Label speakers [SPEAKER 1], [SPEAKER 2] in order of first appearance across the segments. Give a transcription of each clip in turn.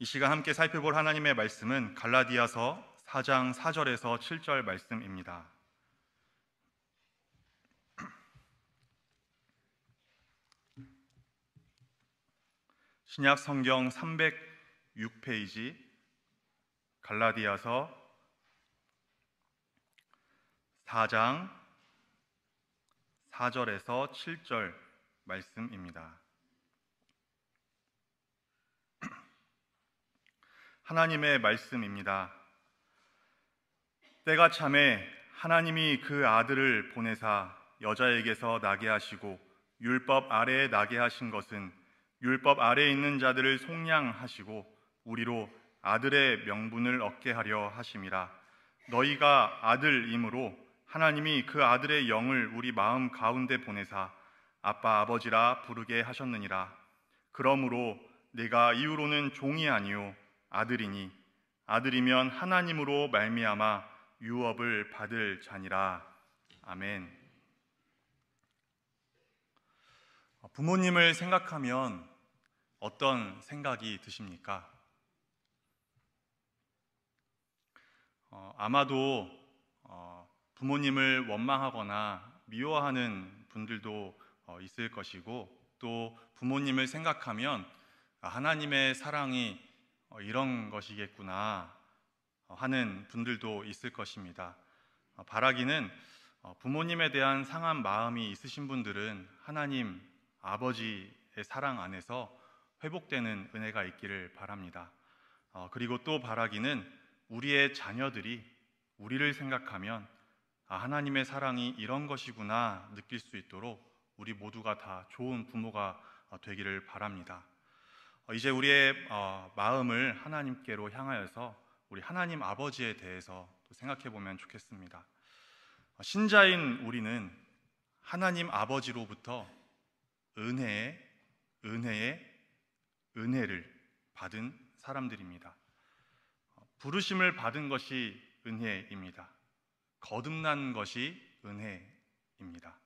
[SPEAKER 1] 이 시간 함께 살펴볼 하나님의 말씀은 갈라디아서 4장 4절에서 7절 말씀입니다. 신약 성경 306페이지 갈라디아서 4장 4절에서 7절 말씀입니다. 하나님의 말씀입니다. 때가 차매 하나님이 그 아들을 보내사 여자에게서 나게 하시고 율법 아래에 나게 하신 것은 율법 아래에 있는 자들을 속량하시고 우리로 아들의 명분을 얻게 하려 하심이라. 너희가 아들이므로 하나님이 그 아들의 영을 우리 마음 가운데 보내사 아빠 아버지라 부르게 하셨느니라. 그러므로 내가 이후로는 종이 아니요 아들이니 아들이면 하나님으로 말미암아 유업을 받을 자니라. 아멘. 부모님을 생각하면 어떤 생각이 드십니까? 아마도 부모님을 원망하거나 미워하는 분들도 있을 것이고, 또 부모님을 생각하면 하나님의 사랑이 이런 것이겠구나 하는 분들도 있을 것입니다. 바라기는 부모님에 대한 상한 마음이 있으신 분들은 하나님 아버지의 사랑 안에서 회복되는 은혜가 있기를 바랍니다. 그리고 또 바라기는 우리의 자녀들이 우리를 생각하면 하나님의 사랑이 이런 것이구나 느낄 수 있도록 우리 모두가 다 좋은 부모가 되기를 바랍니다. 이제 우리의 마음을 하나님께로 향하여서 우리 하나님 아버지에 대해서 또 생각해 보면 좋겠습니다. 신자인 우리는 하나님 아버지로부터 은혜를 받은 사람들입니다. 부르심을 받은 것이 은혜입니다. 거듭난 것이 은혜입니다.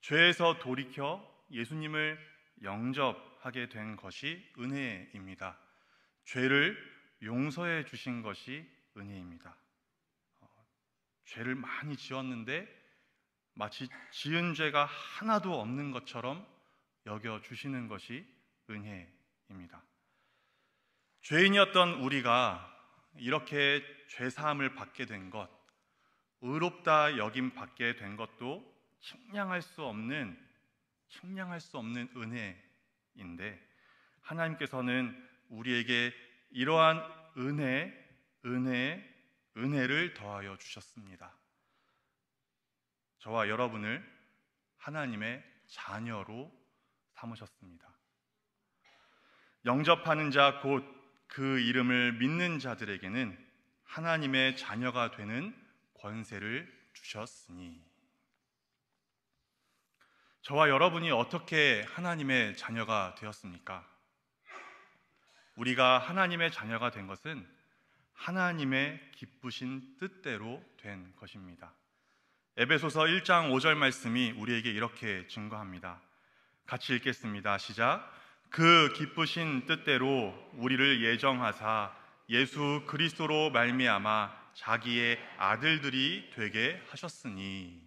[SPEAKER 1] 죄에서 돌이켜 예수님을 영접하게 된 것이 은혜입니다. 죄를 용서해 주신 것이 은혜입니다. 죄를 많이 지었는데 마치 지은 죄가 하나도 없는 것처럼 여겨주시는 것이 은혜입니다. 죄인이었던 우리가 이렇게 죄사함을 받게 된 것, 의롭다 여김 받게 된 것도 측량할 수 없는 은혜인데, 하나님께서는 우리에게 이러한 은혜를 더하여 주셨습니다. 저와 여러분을 하나님의 자녀로 삼으셨습니다. 영접하는 자, 곧 그 이름을 믿는 자들에게는 하나님의 자녀가 되는 권세를 주셨으니. 저와 여러분이 어떻게 하나님의 자녀가 되었습니까? 우리가 하나님의 자녀가 된 것은 하나님의 기쁘신 뜻대로 된 것입니다. 에베소서 1장 5절 말씀이 우리에게 이렇게 증거합니다. 같이 읽겠습니다. 시작. 그 기쁘신 뜻대로 우리를 예정하사 예수 그리스도로 말미암아 자기의 아들들이 되게 하셨으니.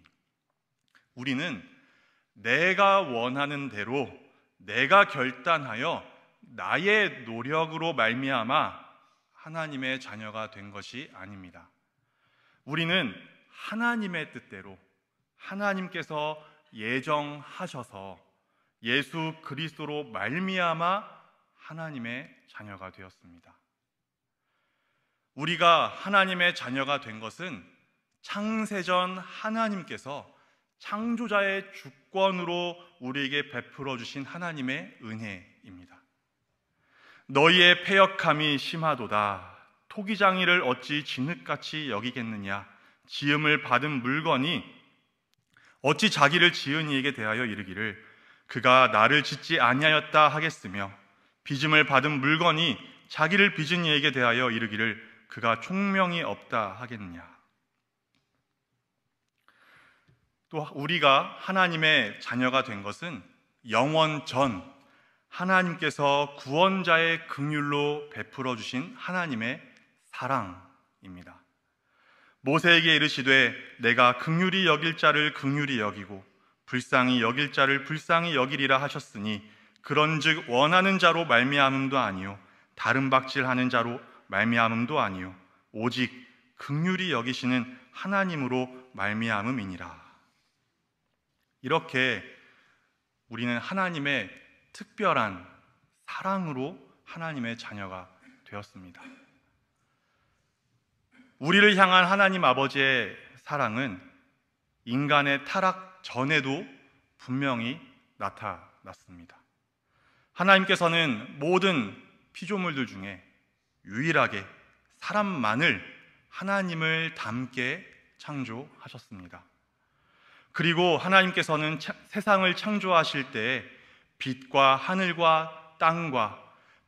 [SPEAKER 1] 우리는 내가 원하는 대로 내가 결단하여 나의 노력으로 말미암아 하나님의 자녀가 된 것이 아닙니다. 우리는 하나님의 뜻대로 하나님께서 예정하셔서 예수 그리스도로 말미암아 하나님의 자녀가 되었습니다. 우리가 하나님의 자녀가 된 것은 창세전 하나님께서 창조자의 주권으로 우리에게 베풀어 주신 하나님의 은혜입니다. 너희의 패역함이 심하도다. 토기장이를 어찌 진흙같이 여기겠느냐. 지음을 받은 물건이 어찌 자기를 지은 이에게 대하여 이르기를 그가 나를 짓지 아니하였다 하겠으며, 빚음을 받은 물건이 자기를 빚은 이에게 대하여 이르기를 그가 총명이 없다 하겠느냐. 또 우리가 하나님의 자녀가 된 것은 영원 전 하나님께서 구원자의 긍휼로 베풀어 주신 하나님의 사랑입니다. 모세에게 이르시되 내가 긍휼히 여길 자를 긍휼히 여기고 불쌍히 여길 자를 불쌍히 여기리라 하셨으니 그런즉 원하는 자로 말미암음도 아니요 다른 박질하는 자로 말미암음도 아니요 오직 긍휼히 여기시는 하나님으로 말미암음이니라. 이렇게 우리는 하나님의 특별한 사랑으로 하나님의 자녀가 되었습니다. 우리를 향한 하나님 아버지의 사랑은 인간의 타락 전에도 분명히 나타났습니다. 하나님께서는 모든 피조물들 중에 유일하게 사람만을 하나님을 닮게 창조하셨습니다. 그리고 하나님께서는 세상을 창조하실 때 빛과 하늘과 땅과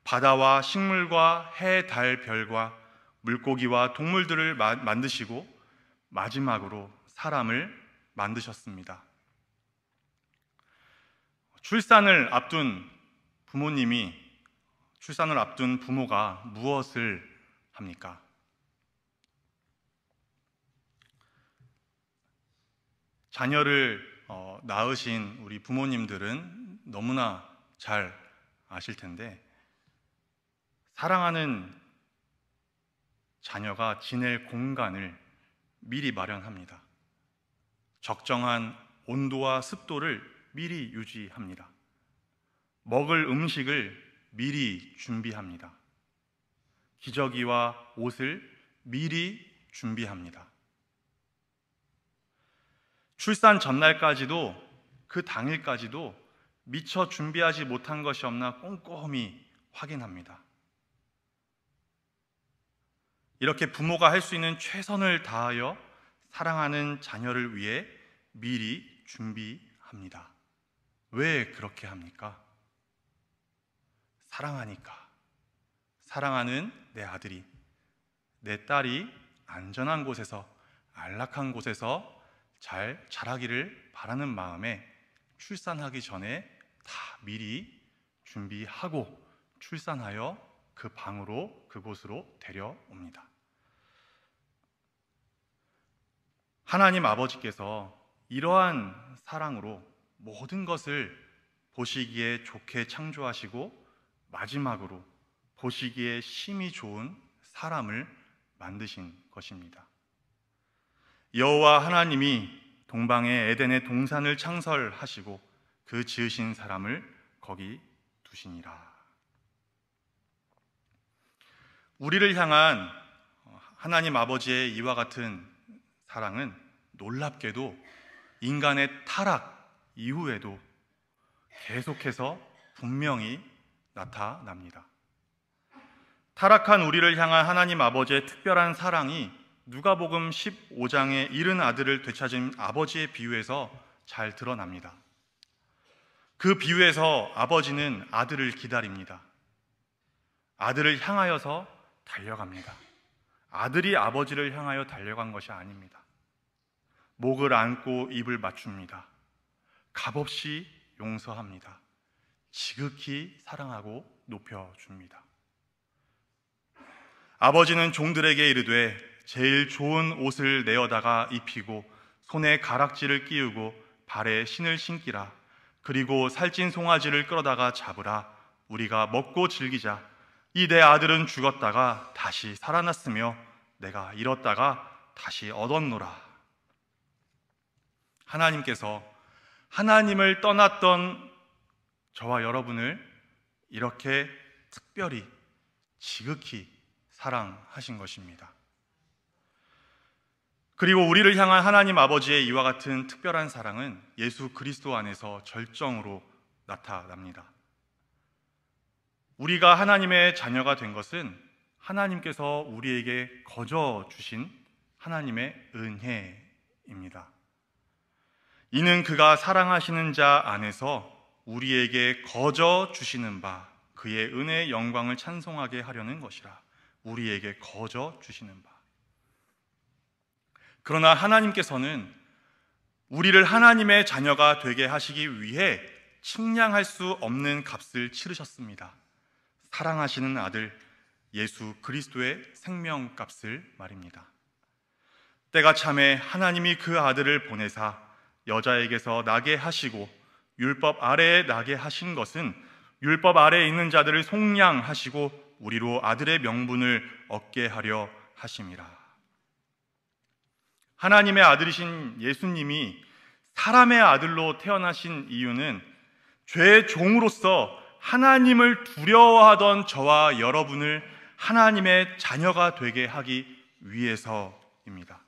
[SPEAKER 1] 바다와 식물과 해, 달, 별과 물고기와 동물들을 만드시고 마지막으로 사람을 만드셨습니다. 출산을 앞둔 부모가 무엇을 합니까? 자녀를 낳으신 우리 부모님들은 너무나 잘 아실 텐데, 사랑하는 자녀가 지낼 공간을 미리 마련합니다. 적정한 온도와 습도를 미리 유지합니다. 먹을 음식을 미리 준비합니다. 기저귀와 옷을 미리 준비합니다. 출산 전날까지도 그 당일까지도 미처 준비하지 못한 것이 없나 꼼꼼히 확인합니다. 이렇게 부모가 할 수 있는 최선을 다하여 사랑하는 자녀를 위해 미리 준비합니다. 왜 그렇게 합니까? 사랑하니까. 사랑하는 내 아들이, 내 딸이 안전한 곳에서, 안락한 곳에서 잘 자라기를 바라는 마음에 출산하기 전에 다 미리 준비하고 출산하여 그 방으로, 그곳으로 데려옵니다. 하나님 아버지께서 이러한 사랑으로 모든 것을 보시기에 좋게 창조하시고 마지막으로 보시기에 심히 좋은 사람을 만드신 것입니다. 여호와 하나님이 동방의 에덴의 동산을 창설하시고 그 지으신 사람을 거기 두시니라. 우리를 향한 하나님 아버지의 이와 같은 사랑은 놀랍게도 인간의 타락 이후에도 계속해서 분명히 나타납니다. 타락한 우리를 향한 하나님 아버지의 특별한 사랑이 누가복음 15장의 잃은 아들을 되찾은 아버지의 비유에서 잘 드러납니다. 그 비유에서 아버지는 아들을 기다립니다. 아들을 향하여서 달려갑니다. 아들이 아버지를 향하여 달려간 것이 아닙니다. 목을 안고 입을 맞춥니다. 값없이 용서합니다. 지극히 사랑하고 높여줍니다. 아버지는 종들에게 이르되 제일 좋은 옷을 내어다가 입히고 손에 가락지를 끼우고 발에 신을 신기라. 그리고 살찐 송아지를 끌어다가 잡으라. 우리가 먹고 즐기자. 이 내 아들은 죽었다가 다시 살아났으며 내가 잃었다가 다시 얻었노라. 하나님께서 하나님을 떠났던 저와 여러분을 이렇게 특별히 지극히 사랑하신 것입니다. 그리고 우리를 향한 하나님 아버지의 이와 같은 특별한 사랑은 예수 그리스도 안에서 절정으로 나타납니다. 우리가 하나님의 자녀가 된 것은 하나님께서 우리에게 거저 주신 하나님의 은혜입니다. 이는 그가 사랑하시는 자 안에서 우리에게 거저 주시는 바 그의 은혜의 영광을 찬송하게 하려는 것이라. 우리에게 거저 주시는 바. 그러나 하나님께서는 우리를 하나님의 자녀가 되게 하시기 위해 측량할 수 없는 값을 치르셨습니다. 사랑하시는 아들 예수 그리스도의 생명값을 말입니다. 때가 참에 하나님이 그 아들을 보내사 여자에게서 나게 하시고 율법 아래에 나게 하신 것은 율법 아래에 있는 자들을 속량하시고 우리로 아들의 명분을 얻게 하려 하심이라. 하나님의 아들이신 예수님이 사람의 아들로 태어나신 이유는 죄의 종으로서 하나님을 두려워하던 저와 여러분을 하나님의 자녀가 되게 하기 위해서입니다.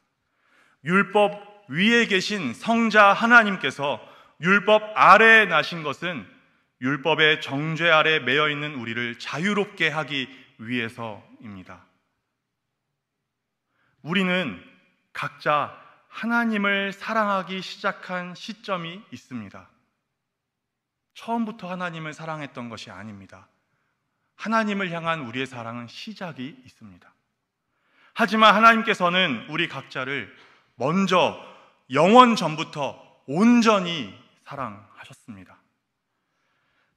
[SPEAKER 1] 율법 위에 계신 성자 하나님께서 율법 아래에 나신 것은 율법의 정죄 아래 매여 있는 우리를 자유롭게 하기 위해서입니다. 우리는 각자 하나님을 사랑하기 시작한 시점이 있습니다. 처음부터 하나님을 사랑했던 것이 아닙니다. 하나님을 향한 우리의 사랑은 시작이 있습니다. 하지만 하나님께서는 우리 각자를 먼저 영원 전부터 온전히 사랑하셨습니다.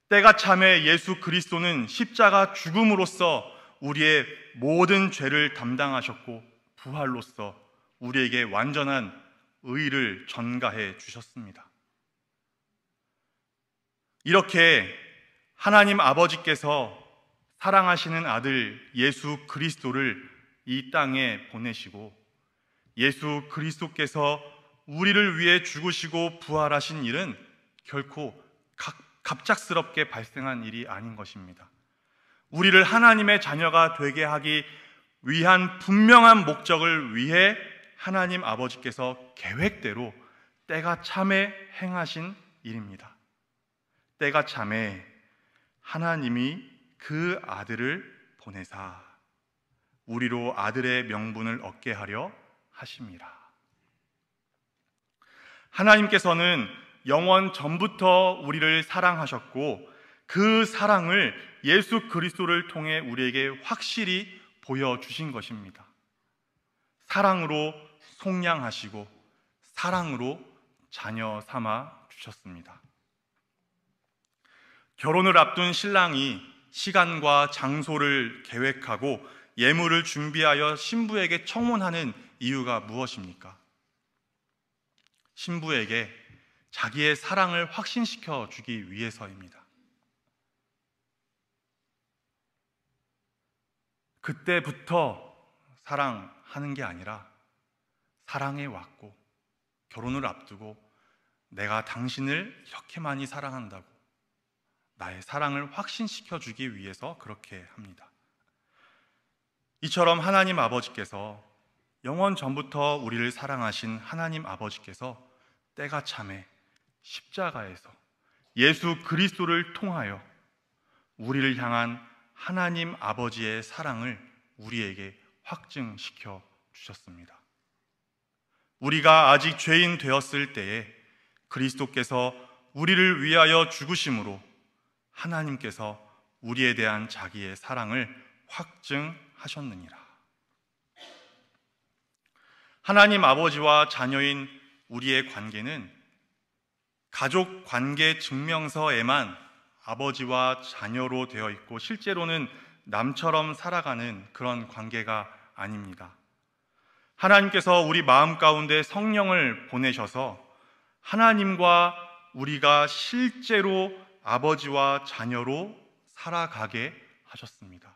[SPEAKER 1] 때가 참에 예수 그리스도는 십자가 죽음으로써 우리의 모든 죄를 담당하셨고 부활로써 우리에게 완전한 의를 전가해 주셨습니다. 이렇게 하나님 아버지께서 사랑하시는 아들 예수 그리스도를 이 땅에 보내시고 예수 그리스도께서 우리를 위해 죽으시고 부활하신 일은 결코 갑작스럽게 발생한 일이 아닌 것입니다. 우리를 하나님의 자녀가 되게 하기 위한 분명한 목적을 위해 하나님 아버지께서 계획대로 때가 참에 행하신 일입니다. 때가 참에 하나님이 그 아들을 보내사 우리로 아들의 명분을 얻게 하려 하심이라. 하나님께서는 영원 전부터 우리를 사랑하셨고 그 사랑을 예수 그리스도를 통해 우리에게 확실히 보여주신 것입니다. 사랑으로 속량하시고 사랑으로 자녀 삼아 주셨습니다. 결혼을 앞둔 신랑이 시간과 장소를 계획하고 예물을 준비하여 신부에게 청혼하는 이유가 무엇입니까? 신부에게 자기의 사랑을 확신시켜 주기 위해서입니다. 그때부터 사랑하는 게 아니라 사랑해 왔고 결혼을 앞두고 내가 당신을 이렇게 많이 사랑한다고 나의 사랑을 확신시켜 주기 위해서 그렇게 합니다. 이처럼 하나님 아버지께서 영원 전부터 우리를 사랑하신 하나님 아버지께서 때가 참에 십자가에서 예수 그리스도를 통하여 우리를 향한 하나님 아버지의 사랑을 우리에게 확증시켜 주셨습니다. 우리가 아직 죄인 되었을 때에 그리스도께서 우리를 위하여 죽으심으로 하나님께서 우리에 대한 자기의 사랑을 확증하셨느니라. 하나님 아버지와 자녀인 우리의 관계는 가족 관계 증명서에만 아버지와 자녀로 되어 있고 실제로는 남처럼 살아가는 그런 관계가 아닙니다. 하나님께서 우리 마음 가운데 성령을 보내셔서 하나님과 우리가 실제로 아버지와 자녀로 살아가게 하셨습니다.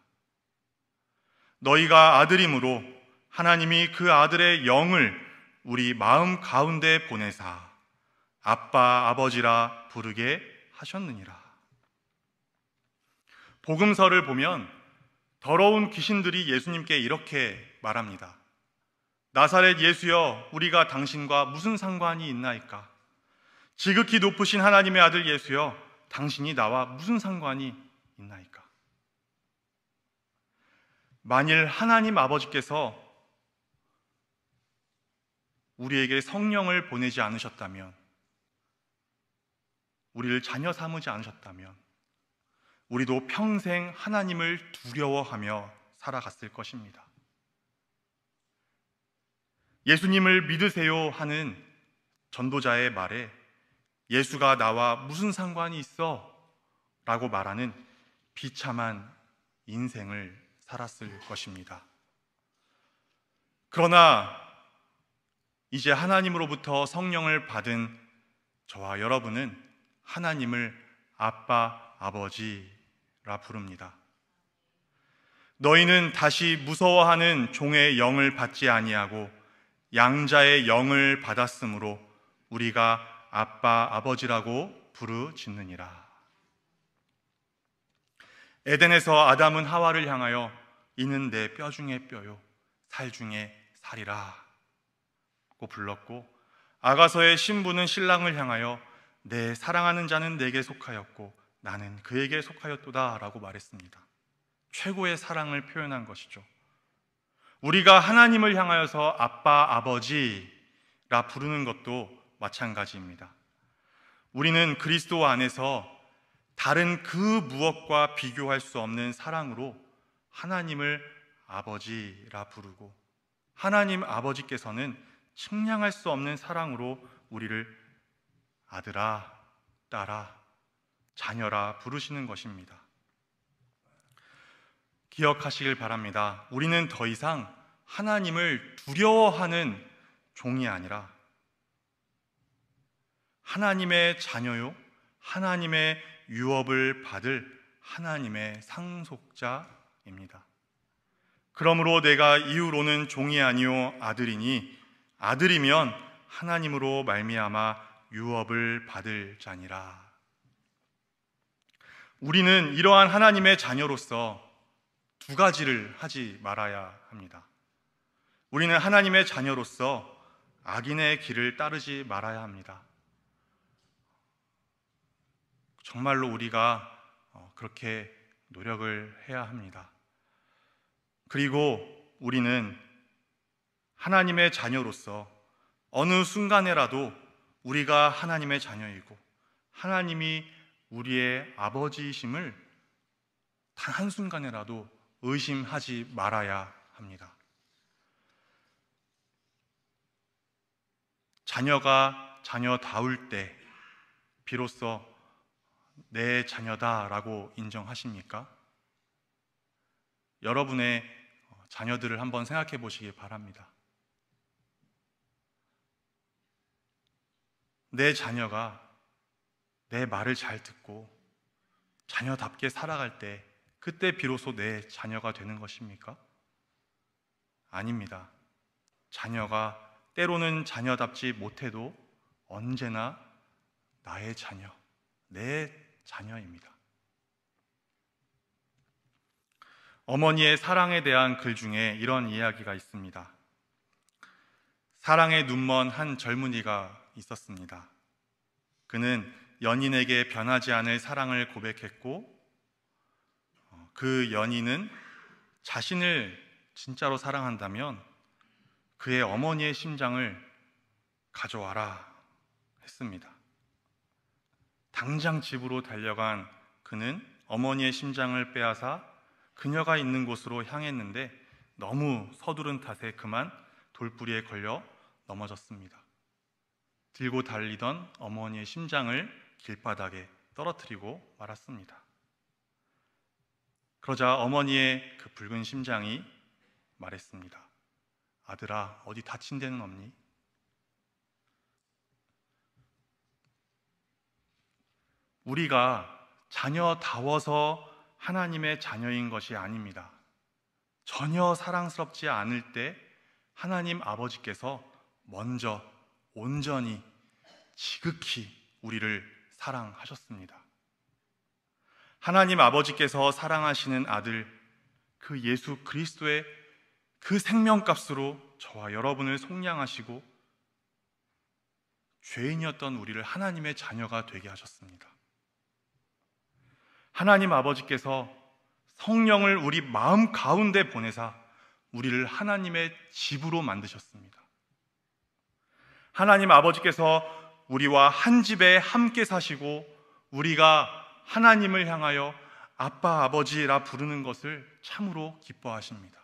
[SPEAKER 1] 너희가 아들이므로 하나님이 그 아들의 영을 우리 마음 가운데 보내사 아빠 아버지라 부르게 하셨느니라. 복음서를 보면 더러운 귀신들이 예수님께 이렇게 말합니다. 나사렛 예수여, 우리가 당신과 무슨 상관이 있나이까? 지극히 높으신 하나님의 아들 예수여, 당신이 나와 무슨 상관이 있나이까? 만일 하나님 아버지께서 우리에게 성령을 보내지 않으셨다면, 우리를 자녀 삼으지 않으셨다면 우리도 평생 하나님을 두려워하며 살아갔을 것입니다. 예수님을 믿으세요 하는 전도자의 말에 예수가 나와 무슨 상관이 있어? 라고 말하는 비참한 인생을 살았을 것입니다. 그러나 이제 하나님으로부터 성령을 받은 저와 여러분은 하나님을 아빠, 아버지라 부릅니다. 너희는 다시 무서워하는 종의 영을 받지 아니하고 양자의 영을 받았으므로 우리가 아빠, 아버지라고 부르짖느니라. 에덴에서 아담은 하와를 향하여 이는 내 뼈 중에 뼈요 살 중에 살이라 고 불렀고, 아가서의 신부는 신랑을 향하여 내 사랑하는 자는 내게 속하였고 나는 그에게 속하였도다 라고 말했습니다. 최고의 사랑을 표현한 것이죠. 우리가 하나님을 향하여서 아빠, 아버지라 부르는 것도 마찬가지입니다. 우리는 그리스도 안에서 다른 그 무엇과 비교할 수 없는 사랑으로 하나님을 아버지라 부르고, 하나님 아버지께서는 측량할 수 없는 사랑으로 우리를 아들아, 딸아, 자녀라 부르시는 것입니다. 기억하시길 바랍니다. 우리는 더 이상 하나님을 두려워하는 종이 아니라 하나님의 자녀요, 하나님의 유업을 받을 하나님의 상속자입니다. 그러므로 내가 이후로는 종이 아니요 아들이니 아들이면 하나님으로 말미암아 유업을 받을 자니라. 우리는 이러한 하나님의 자녀로서 두 가지를 하지 말아야 합니다. 우리는 하나님의 자녀로서 악인의 길을 따르지 말아야 합니다. 정말로 우리가 그렇게 노력을 해야 합니다. 그리고 우리는 하나님의 자녀로서 어느 순간에라도 우리가 하나님의 자녀이고 하나님이 우리의 아버지이심을 단 한순간에라도 의심하지 말아야 합니다. 자녀가 자녀다울 때 비로소 내 자녀다라고 인정하십니까? 여러분의 자녀들을 한번 생각해 보시기 바랍니다. 내 자녀가 내 말을 잘 듣고 자녀답게 살아갈 때 그때 비로소 내 자녀가 되는 것입니까? 아닙니다. 자녀가 때로는 자녀답지 못해도 언제나 나의 자녀, 내 자녀입니다. 어머니의 사랑에 대한 글 중에 이런 이야기가 있습니다. 사랑에 눈먼 한 젊은이가 있었습니다. 그는 연인에게 변하지 않을 사랑을 고백했고, 그 연인은 자신을 진짜로 사랑한다면 그의 어머니의 심장을 가져와라 했습니다. 당장 집으로 달려간 그는 어머니의 심장을 빼앗아 그녀가 있는 곳으로 향했는데 너무 서두른 탓에 그만 돌부리에 걸려 넘어졌습니다. 들고 달리던 어머니의 심장을 길바닥에 떨어뜨리고 말았습니다. 그러자 어머니의 그 붉은 심장이 말했습니다. 아들아, 어디 다친 데는 없니? 우리가 자녀다워서 하나님의 자녀인 것이 아닙니다. 전혀 사랑스럽지 않을 때 하나님 아버지께서 먼저 온전히 지극히 우리를 사랑하셨습니다. 하나님 아버지께서 사랑하시는 아들, 그 예수 그리스도의 그 생명값으로 저와 여러분을 속량하시고 죄인이었던 우리를 하나님의 자녀가 되게 하셨습니다. 하나님 아버지께서 성령을 우리 마음 가운데 보내사 우리를 하나님의 집으로 만드셨습니다. 하나님 아버지께서 우리와 한 집에 함께 사시고 우리가 하나님을 향하여 아빠, 아버지라 부르는 것을 참으로 기뻐하십니다.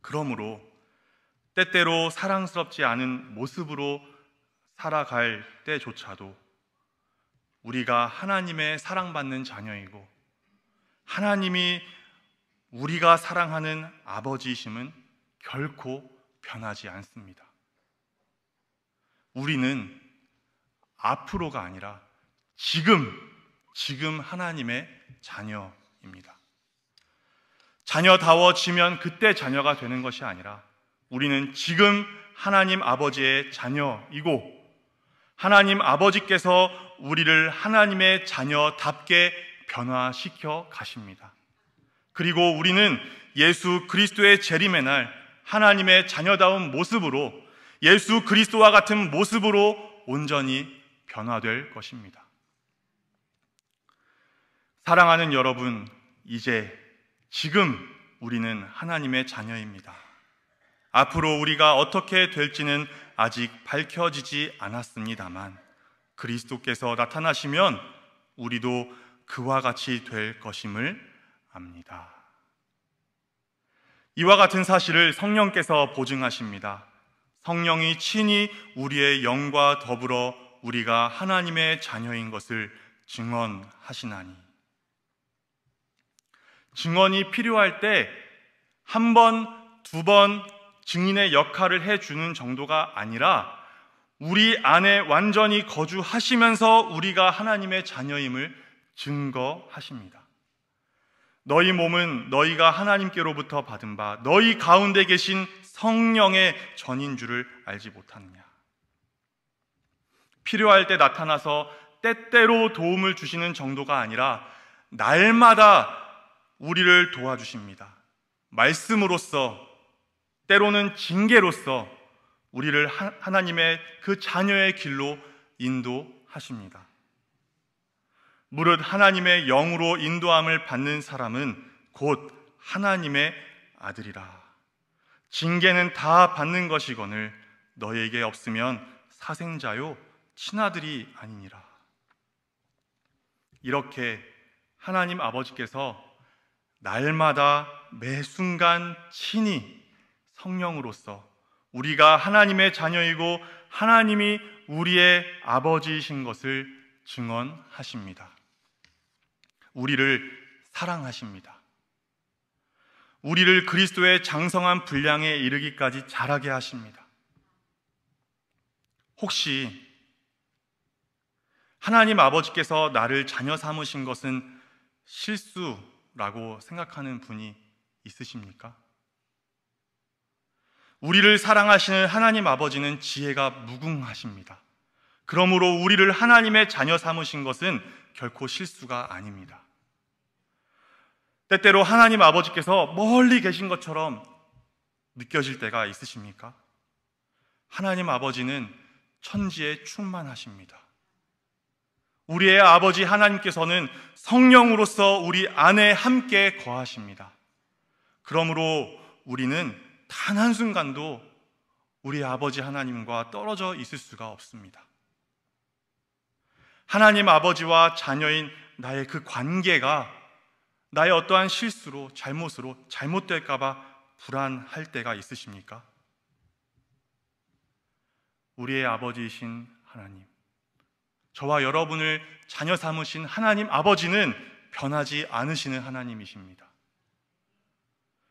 [SPEAKER 1] 그러므로 때때로 사랑스럽지 않은 모습으로 살아갈 때조차도 우리가 하나님의 사랑받는 자녀이고 하나님이 우리가 사랑하는 아버지이심은 결코 변하지 않습니다. 우리는 앞으로가 아니라 지금 하나님의 자녀입니다. 자녀다워지면 그때 자녀가 되는 것이 아니라 우리는 지금 하나님 아버지의 자녀이고 하나님 아버지께서 우리를 하나님의 자녀답게 변화시켜 가십니다. 그리고 우리는 예수 그리스도의 재림의 날 하나님의 자녀다운 모습으로 예수 그리스도와 같은 모습으로 온전히 변화될 것입니다. 사랑하는 여러분, 지금 우리는 하나님의 자녀입니다. 앞으로 우리가 어떻게 될지는 아직 밝혀지지 않았습니다만 그리스도께서 나타나시면 우리도 그와 같이 될 것임을 압니다. 이와 같은 사실을 성령께서 보증하십니다. 성령이 친히 우리의 영과 더불어 우리가 하나님의 자녀인 것을 증언하시나니 증언이 필요할 때 한 번, 두 번 증인의 역할을 해주는 정도가 아니라 우리 안에 완전히 거주하시면서 우리가 하나님의 자녀임을 증거하십니다. 너희 몸은 너희가 하나님께로부터 받은 바 너희 가운데 계신 성령의 전인 줄을 알지 못하느냐. 필요할 때 나타나서 때때로 도움을 주시는 정도가 아니라 날마다 우리를 도와주십니다. 말씀으로써 때로는 징계로써 우리를 하나님의 그 자녀의 길로 인도하십니다. 무릇 하나님의 영으로 인도함을 받는 사람은 곧 하나님의 아들이라. 징계는 다 받는 것이거늘 너에게 없으면 사생자요 친아들이 아니니라. 이렇게 하나님 아버지께서 날마다 매 순간 친히 성령으로서 우리가 하나님의 자녀이고 하나님이 우리의 아버지이신 것을 증언하십니다. 우리를 사랑하십니다. 우리를 그리스도의 장성한 분량에 이르기까지 자라게 하십니다. 혹시 하나님 아버지께서 나를 자녀 삼으신 것은 실수라고 생각하는 분이 있으십니까? 우리를 사랑하시는 하나님 아버지는 지혜가 무궁하십니다. 그러므로 우리를 하나님의 자녀 삼으신 것은 결코 실수가 아닙니다. 때때로 하나님 아버지께서 멀리 계신 것처럼 느껴질 때가 있으십니까? 하나님 아버지는 천지에 충만하십니다. 우리의 아버지 하나님께서는 성령으로서 우리 안에 함께 거하십니다. 그러므로 우리는 단 한순간도 우리 아버지 하나님과 떨어져 있을 수가 없습니다. 하나님 아버지와 자녀인 나의 그 관계가 나의 어떠한 실수로 잘못으로 잘못될까 봐 불안할 때가 있으십니까? 우리의 아버지이신 하나님, 저와 여러분을 자녀 삼으신 하나님 아버지는 변하지 않으시는 하나님이십니다.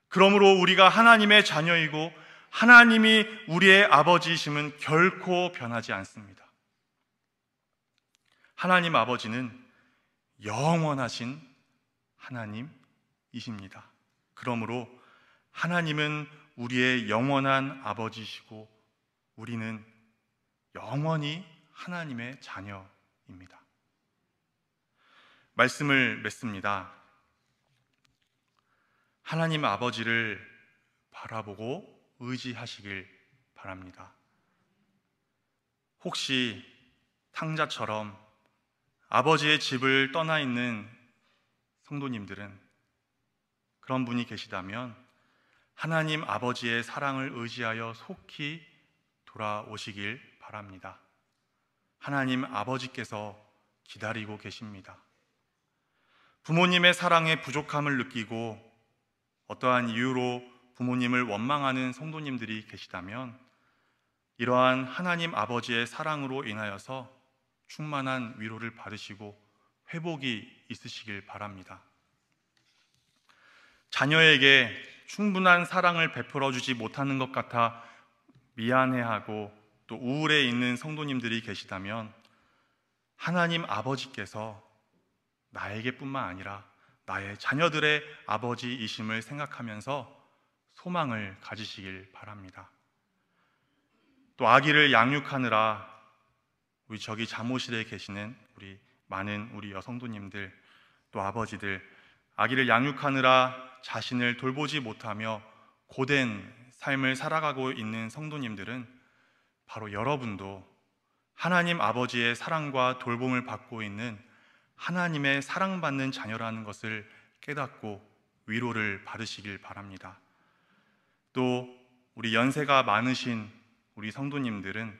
[SPEAKER 1] 그러므로 우리가 하나님의 자녀이고 하나님이 우리의 아버지이심은 결코 변하지 않습니다. 하나님 아버지는 영원하신 하나님이십니다. 그러므로 하나님은 우리의 영원한 아버지이시고 우리는 영원히 하나님의 자녀입니다. 말씀을 맺습니다. 하나님 아버지를 바라보고 의지하시길 바랍니다. 혹시 탕자처럼 아버지의 집을 떠나 있는 성도님들은 그런 분이 계시다면 하나님 아버지의 사랑을 의지하여 속히 돌아오시길 바랍니다. 하나님 아버지께서 기다리고 계십니다. 부모님의 사랑에 부족함을 느끼고 어떠한 이유로 부모님을 원망하는 성도님들이 계시다면 이러한 하나님 아버지의 사랑으로 인하여서 충만한 위로를 받으시고 회복이 있으시길 바랍니다. 자녀에게 충분한 사랑을 베풀어 주지 못하는 것 같아 미안해하고 또 우울해 있는 성도님들이 계시다면 하나님 아버지께서 나에게뿐만 아니라 나의 자녀들의 아버지이심을 생각하면서 소망을 가지시길 바랍니다. 또 아기를 양육하느라 우리 저기 잠옷실에 계시는 많은 우리 여성도님들, 또 아버지들, 아기를 양육하느라 자신을 돌보지 못하며 고된 삶을 살아가고 있는 성도님들은 바로 여러분도 하나님 아버지의 사랑과 돌봄을 받고 있는 하나님의 사랑받는 자녀라는 것을 깨닫고 위로를 받으시길 바랍니다. 또 우리 연세가 많으신 우리 성도님들은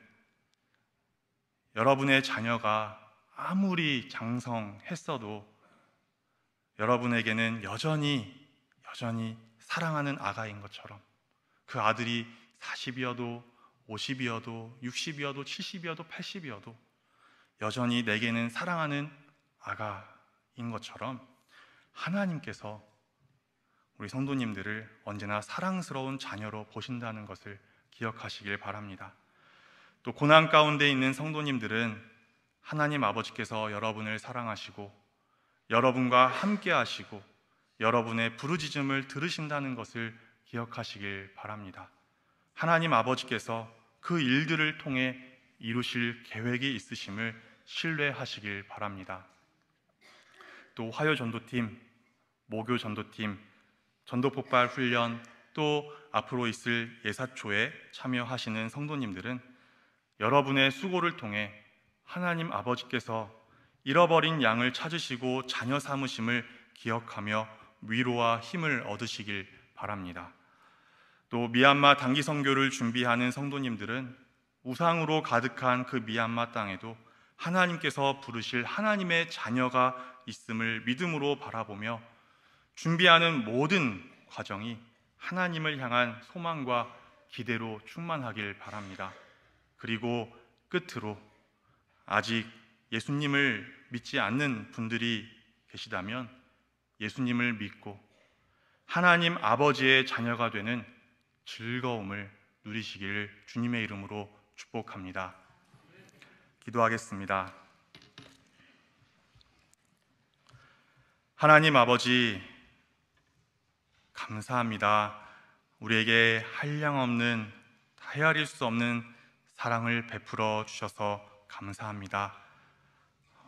[SPEAKER 1] 여러분의 자녀가 아무리 장성했어도 여러분에게는 여전히 사랑하는 아가인 것처럼, 그 아들이 40이어도 50이어도 60이어도 70이어도 80이어도 여전히 내게는 사랑하는 아가인 것처럼 하나님께서 우리 성도님들을 언제나 사랑스러운 자녀로 보신다는 것을 기억하시길 바랍니다. 또 고난 가운데 있는 성도님들은 하나님 아버지께서 여러분을 사랑하시고 여러분과 함께 하시고 여러분의 부르짖음을 들으신다는 것을 기억하시길 바랍니다. 하나님 아버지께서 그 일들을 통해 이루실 계획이 있으심을 신뢰하시길 바랍니다. 또 화요전도팀, 모교전도팀, 전도폭발 훈련, 또 앞으로 있을 예사초에 참여하시는 성도님들은 여러분의 수고를 통해 하나님 아버지께서 잃어버린 양을 찾으시고 자녀 삼으심을 기억하며 위로와 힘을 얻으시길 바랍니다. 또 미얀마 단기 선교를 준비하는 성도님들은 우상으로 가득한 그 미얀마 땅에도 하나님께서 부르실 하나님의 자녀가 있음을 믿음으로 바라보며 준비하는 모든 과정이 하나님을 향한 소망과 기대로 충만하길 바랍니다. 그리고 끝으로 아직 예수님을 믿지 않는 분들이 계시다면 예수님을 믿고 하나님 아버지의 자녀가 되는 즐거움을 누리시기를 주님의 이름으로 축복합니다. 기도하겠습니다. 하나님 아버지, 감사합니다. 우리에게 한량없는, 헤아릴 수 없는 사랑을 베풀어 주셔서 감사합니다.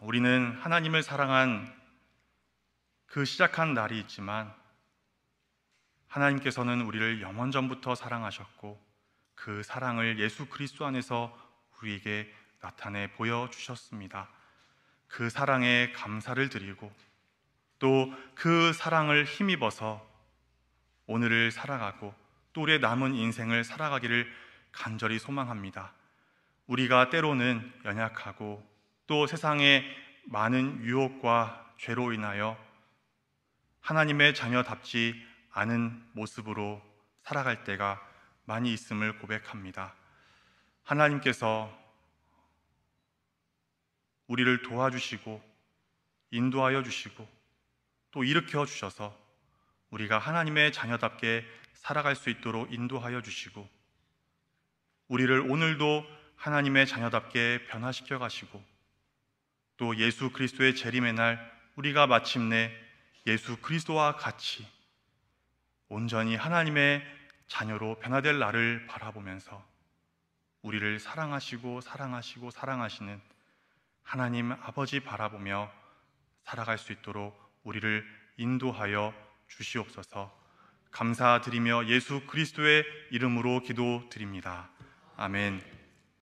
[SPEAKER 1] 우리는 하나님을 사랑한 그 시작한 날이 있지만 하나님께서는 우리를 영원전부터 사랑하셨고 그 사랑을 예수 그리스도 안에서 우리에게 나타내 보여주셨습니다. 그 사랑에 감사를 드리고 또 그 사랑을 힘입어서 오늘을 살아가고 또 우리의 남은 인생을 살아가기를 간절히 소망합니다. 우리가 때로는 연약하고 또 세상의 많은 유혹과 죄로 인하여 하나님의 자녀답지 않은 모습으로 살아갈 때가 많이 있음을 고백합니다. 하나님께서 우리를 도와주시고 인도하여 주시고 또 일으켜 주셔서 우리가 하나님의 자녀답게 살아갈 수 있도록 인도하여 주시고 우리를 오늘도 하나님의 자녀답게 변화시켜 가시고 또 예수 그리스도의 재림의 날 우리가 마침내 예수 그리스도와 같이 온전히 하나님의 자녀로 변화될 날을 바라보면서 우리를 사랑하시고 사랑하시는 하나님 아버지 바라보며 살아갈 수 있도록 우리를 인도하여 주시옵소서. 감사드리며 예수 그리스도의 이름으로 기도드립니다. 아멘.